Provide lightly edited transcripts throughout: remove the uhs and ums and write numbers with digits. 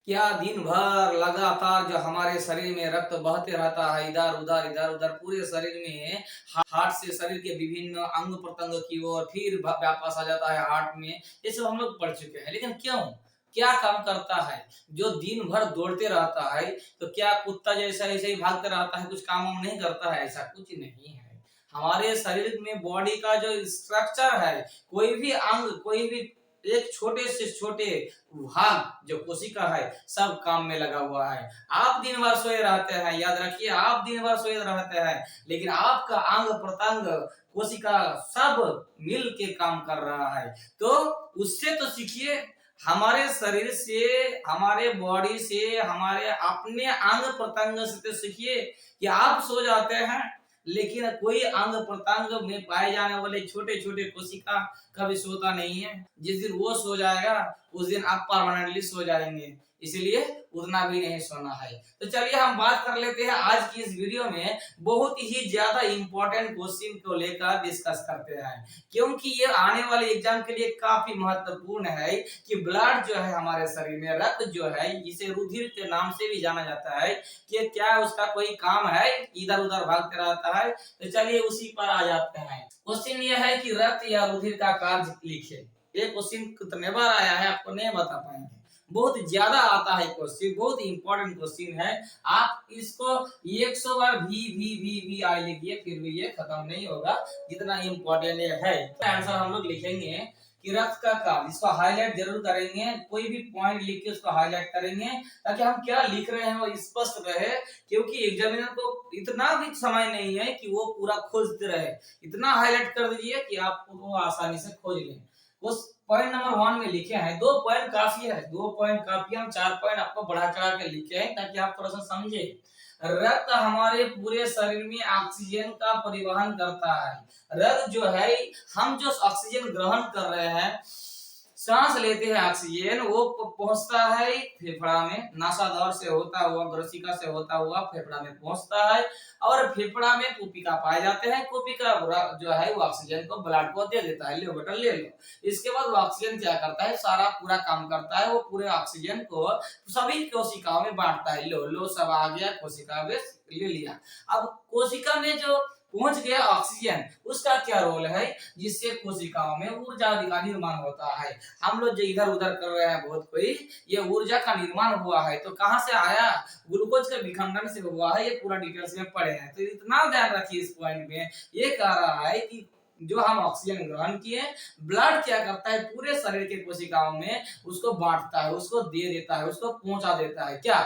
क्या दिन भर लगातार जो हमारे शरीर में रक्त बहते रहता है इधर उधर पूरे शरीर में। हार्ट से शरीर के विभिन्न अंग प्रत्यंग की ओर फिर वापस आ जाता है हार्ट में। ये सब हम लोग पढ़ चुके हैं, लेकिन क्यों, क्या काम करता है? जो दिन भर दौड़ते रहता है तो क्या कुत्ता जैसा ऐसे ही भागते रहता है, कुछ काम वाम नहीं करता है? ऐसा कुछ नहीं है। हमारे शरीर में बॉडी का जो स्ट्रक्चर है, कोई भी अंग, कोई भी एक छोटे से छोटे भाग जो कोशिका है, सब काम में लगा हुआ है। आप दिन भर सोए रहते हैं, याद रखिए, आप दिन भर सोए रहते हैं, लेकिन आपका अंग प्रत्यंग कोशिका सब मिल के काम कर रहा है। तो उससे तो सीखिए, हमारे शरीर से, हमारे बॉडी से, हमारे अपने अंग प्रत्यंग से तो सीखिए कि आप सो जाते हैं, लेकिन कोई अंग प्रत्यंग में पाए जाने वाले छोटे छोटे कोशिका कभी सोता नहीं है। जिस दिन वो सो जाएगा उस दिन आप परमानेंटली सो जाएंगे, इसलिए उतना भी नहीं सोना है। तो चलिए हम बात कर लेते हैं आज की इस वीडियो में, बहुत ही ज्यादा इंपॉर्टेंट क्वेश्चन को लेकर डिस्कस करते हैं, क्योंकि ये आने वाले एग्जाम के लिए काफी महत्वपूर्ण है कि ब्लड जो है हमारे शरीर में, रक्त जो है, जिसे रुधिर के नाम से भी जाना जाता है, कि क्या उसका कोई काम है? इधर उधर भागते रहता है। तो चलिए उसी पर आ जाते हैं। क्वेश्चन ये है कि रक्त या रुधिर का कार्य लिखे। ये क्वेश्चन कितने बार आया है आपको नहीं बता पाएंगे, बहुत ज्यादा आता है क्वेश्चन, बहुत इंपॉर्टेंट क्वेश्चन है। आप इसको 100 बार भी आई लिखिए, फिर भी ये खत्म नहीं होगा, जितना इंपॉर्टेंट ये है। आंसर हम लोग लिखेंगे कि रक्त का कार्य, इसको हाईलाइट जरूर करेंगे, कोई भी पॉइंट लिख के उसको हाईलाइट करेंगे ताकि हम क्या लिख रहे हैं वो स्पष्ट रहे, क्योंकि एग्जामिनर को इतना भी समय नहीं है कि वो पूरा खोजते रहे। इतना हाईलाइट कर दीजिए कि आपको वो आसानी से खोज लें। उस पॉइंट नंबर 1 में लिखे हैं, 2 पॉइंट काफी है, 2 पॉइंट काफी, हम 4 पॉइंट आपको बढ़ा चढ़ा के लिखे हैं ताकि आप थोड़ा सा समझे। रक्त हमारे पूरे शरीर में ऑक्सीजन का परिवहन करता है। रक्त जो है, हम जो ऑक्सीजन ग्रहण कर रहे हैं, सांस लेते हैं ऑक्सीजन, वो पहुंचता है फेफड़ा में, नासादौर से होता हुआ, ग्रसिका से होता हुआ फेफड़ा में पहुंचता है, और फेफड़ा में कोशिका पाए जाते हैं। कोशिका जो है वो ऑक्सीजन को ब्लड को दे देता है, लो बेटा ले लो। इसके बाद वो ऑक्सीजन क्या करता है, सारा पूरा काम करता है, वो पूरे ऑक्सीजन को सभी कोशिकाओं में बांटता है। लो लो सब आ गया, कोशिका में ले लिया। अब कोशिका में जो पहुंच गया ऑक्सीजन, उसका क्या रोल है, जिससे कोशिकाओं में ऊर्जा का निर्माण होता है। हम लोग जो इधर उधर कर रहे हैं बहुत कोई, ये ऊर्जा का निर्माण हुआ है तो कहां से आया? ग्लूकोज के विखंडन से हुआ है। ये पूरा डिटेल्स में पढ़े हैं, तो इतना ध्यान रखिए इस पॉइंट में। ये कह रहा है कि जो हम ऑक्सीजन ग्रहण किए, ब्लड क्या करता है, पूरे शरीर के कोशिकाओं में उसको बांटता है, उसको दे देता है, उसको पहुंचा देता है। क्या?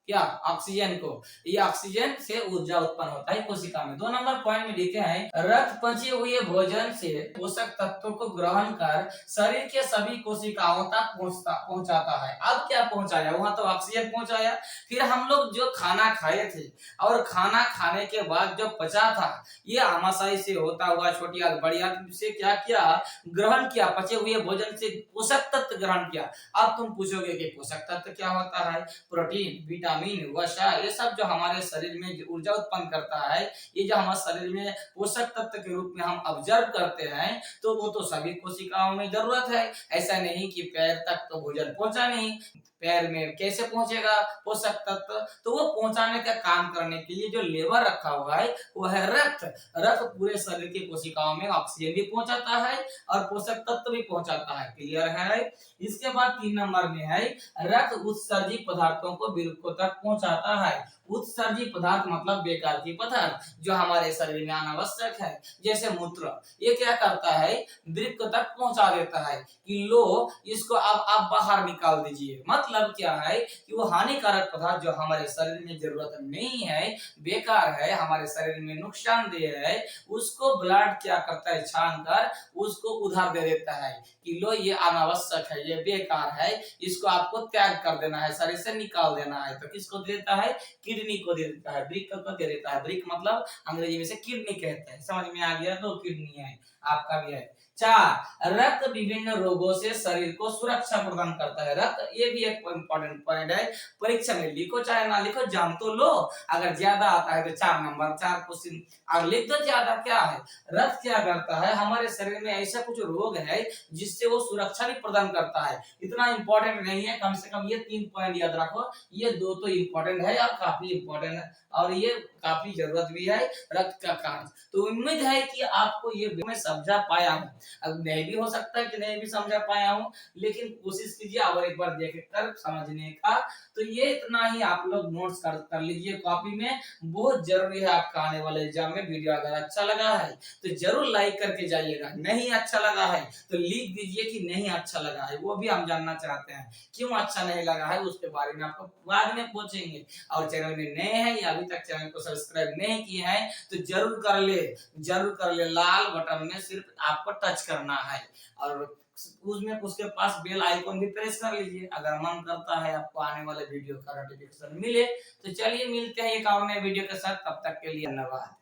क्या? ऑक्सीजन को। ये ऑक्सीजन से ऊर्जा उत्पन्न होता है कोशिका में। 2 नंबर पॉइंट में लिखे हैं, रक्त पचे हुए भोजन से पोषक तत्वों को ग्रहण कर शरीर के सभी कोशिकाओं तक पहुंचाता है। अब क्या पहुंचाया? वहां तो ऑक्सीजन पहुंचाया, फिर हम लोग जो खाना खाए थे और खाना खाने के बाद जो पचा था, ये आमाशय से होता हुआ छोटी आंत बड़ी आंत से क्या किया, ग्रहण किया, पचे हुए भोजन से पोषक तत्व ग्रहण किया। अब तुम पूछोगे कि पोषक तत्व क्या होता है? प्रोटीन, विटामिन, वसा, ये सब जो हमारे शरीर में ऊर्जा उत्पन्न करता है, ये जो हमारे शरीर में पोषक तत्व के रूप में हम ऑब्जर्व करते हैं, तो वो तो सभी कोशिकाओं में जरूरत है। ऐसा नहीं कि पैर तक तो भोजन पहुंचा नहीं, पैर में कैसे पहुंचेगा पोषक तत्व? तो वो पहुंचाने का काम करने के लिए जो लेबर रखा हुआ है वो है रक्त। रक्त पूरे शरीर की कोशिकाओं में ऑक्सीजन भी पहुंचाता है और पोषक तत्व भी पहुंचाता है। क्लियर है? इसके बाद 3 नंबर में है, रक्त उत्सर्जित पदार्थों को वृक्कों तक पहुंचाता है। उत्सर्जित पदार्थ मतलब बेकार की पदार्थ जो हमारे शरीर में अनावश्यक है, जैसे मूत्र, ये क्या करता है, वृक्क तक पहुंचा देता है कि लो इसको अब आप बाहर निकाल दीजिए। मतलब क्या है कि वो हानिकारक पदार्थ जो हमारे शरीर में जरूरत नहीं है, बेकार है, हमारे शरीर में नुकसानदेह है, उसको ब्लड क्या करता है, छान कर उसको उधार दे देता है कि लो ये अनावश्यक है, ये बेकार है, इसको आपको त्याग कर देना है, शरीर से निकाल देना है। तो किसको देता है? किडनी को दे देता है, वृक्क को दे देता है। वृक्क मतलब अंग्रेजी में से किडनी कहते हैं, समझ में आ गया? तो किडनी है। आपका भी है। 4, रक्त विभिन्न रोगों से शरीर को सुरक्षा प्रदान करता है। रक्त, ये भी एक इंपॉर्टेंट पॉइंट है, परीक्षा में लिखो चाहे ना लिखो, जान तो लो। अगर ज्यादा आता है तो 4 नंबर, 4 क्वेश्चन और लिख दो। ज्यादा क्या है, रक्त क्या करता है, हमारे शरीर में ऐसा कुछ रोग है जिससे वो सुरक्षा भी प्रदान करता है। इतना इंपॉर्टेंट नहीं है, कम से कम ये 3 पॉइंट याद रखो। ये 2 तो इंपॉर्टेंट है और काफी इंपॉर्टेंट है और ये काफी जरूरत भी है, रक्त का कार्य। तो उम्मीद है कि आपको ये मैं समझा पाया हूँ। अब नहीं भी हो सकता है कि नहीं भी समझा पाया हूँ, लेकिन कोशिश कीजिए और एक बार देख कर समझने का। तो ये इतना ही, आप लोग नोट्स कर लीजिए कॉपी में, बहुत जरूरी है आपका आने वाले एग्जाम में। वीडियो अगर अच्छा लगा है तो जरूर लाइक करके जाइएगा, नहीं अच्छा लगा है तो लिख दीजिए कि नहीं अच्छा लगा है, वो भी हम जानना चाहते हैं क्यों अच्छा नहीं लगा है, उसके बारे में आपको बाद में पूछेंगे। और चैनल में नए हैं या अभी तक चैनल को सब्सक्राइब नहीं किए हैं तो जरूर कर ले, जरूर कर ले। लाल बटन में सिर्फ आपको टच करना है और उसमें उसके पास बेल आइकन भी प्रेस कर लीजिए, अगर मन करता है आपको आने वाले वीडियो का नोटिफिकेशन मिले। तो चलिए मिलते हैं एक और नए वीडियो के साथ, तब तक के लिए धन्यवाद।